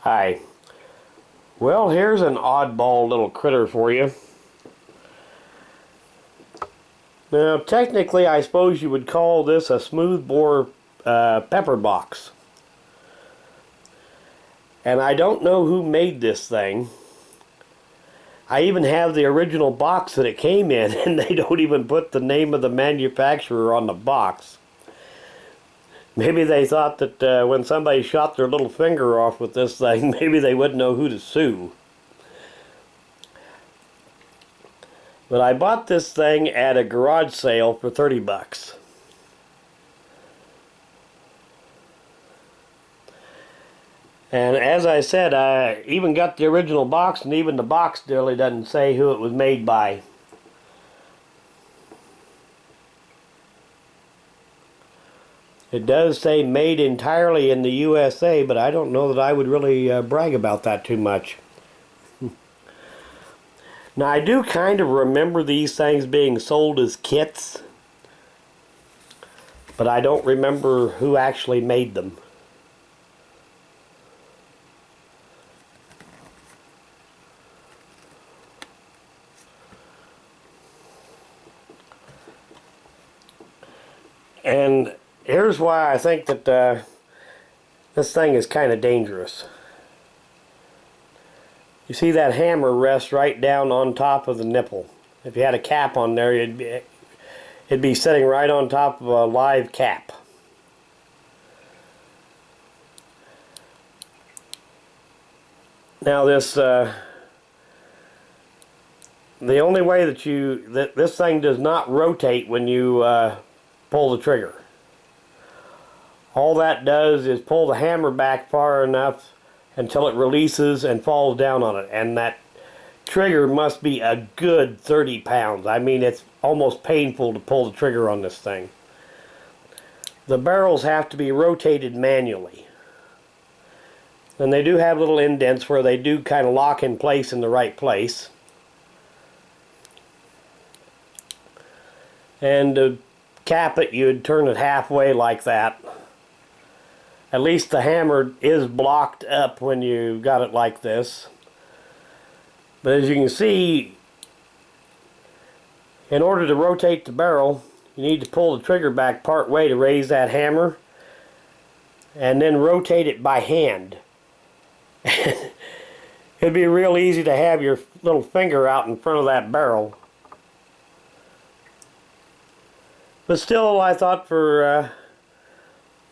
Hi. Well, here's an oddball little critter for you. Now, technically, I suppose you would call this a smoothbore pepper box. And I don't know who made this thing. I even have the original box that it came in, and they don't even put the name of the manufacturer on the box. Maybe they thought that when somebody shot their little finger off with this thing, maybe they wouldn't know who to sue. But I bought this thing at a garage sale for 30 bucks. And as I said, I even got the original box, and even the box really doesn't say who it was made by. It does say made entirely in the USA, but I don't know that I would really brag about that too much. Now, I do kind of remember these things being sold as kits, but I don't remember who actually made them. And here's why I think that this thing is kind of dangerous. You see that hammer rests right down on top of the nipple. If you had a cap on there, it'd be sitting right on top of a live cap. Now this, the only way that this thing does not rotate when you pull the trigger. All that does is pull the hammer back far enough until it releases and falls down on it. And that trigger must be a good 30 pounds. I mean, it's almost painful to pull the trigger on this thing. The barrels have to be rotated manually. And they do have little indents where they do kind of lock in place in the right place. And to cap it, you'd turn it halfway like that. At least the hammer is blocked up when you got it like this. But as you can see, in order to rotate the barrel, you need to pull the trigger back part way to raise that hammer, and then rotate it by hand. It'd be real easy to have your little finger out in front of that barrel. But still, I thought for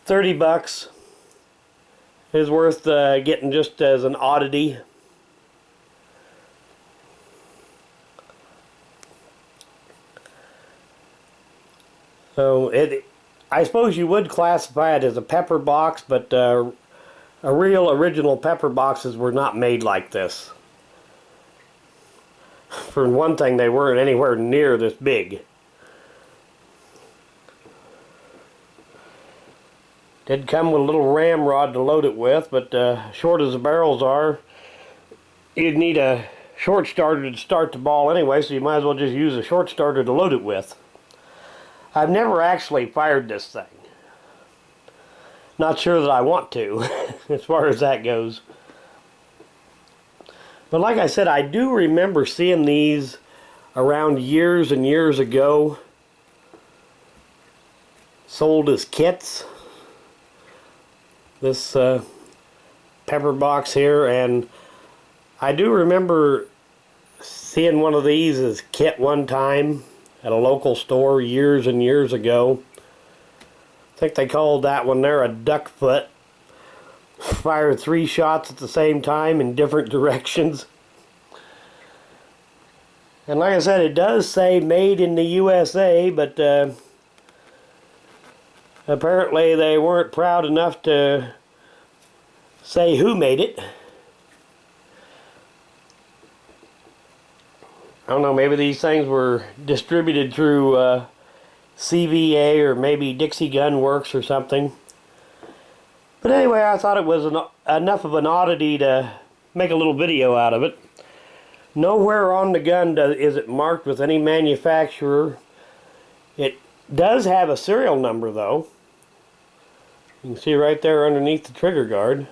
30 bucks, is worth getting just as an oddity. So I suppose you would classify it as a pepper box, but real original pepper boxes were not made like this. For one thing, they weren't anywhere near this big. Did come with a little ramrod to load it with, but short as the barrels are, you'd need a short starter to start the ball anyway, so you might as well just use a short starter to load it with. I've never actually fired this thing. Not sure that I want to, as far as that goes. But like I said, I do remember seeing these around years and years ago, sold as kits. This pepper box here, and I do remember seeing one of these as kit one time at a local store years and years ago. I think they called that one there a duck foot. Fired 3 shots at the same time in different directions. And like I said, it does say made in the USA, but apparently they weren't proud enough to say who made it. I don't know, maybe these things were distributed through CVA or maybe Dixie Gun Works or something. But anyway, I thought it was enough of an oddity to make a little video out of it. Nowhere on the gun is it marked with any manufacturer. It does have a serial number though. You can see right there underneath the trigger guard.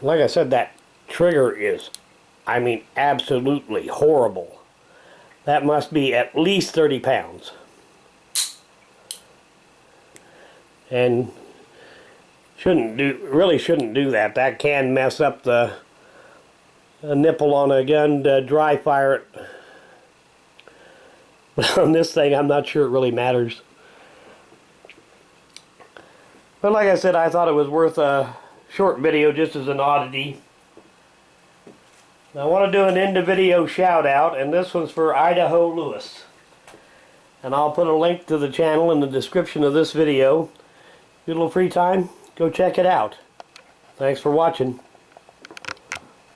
Like I said, that trigger is, I mean, absolutely horrible. That must be at least 30 pounds. And really shouldn't do that. That can mess up the nipple on a gun to dry fire it. But on this thing, I'm not sure it really matters. But like I said, I thought it was worth a short video just as an oddity. Now I want to do an end of video shout out, and this one's for Idaho Lewis. And I'll put a link to the channel in the description of this video. Get a little free time, go check it out. Thanks for watching.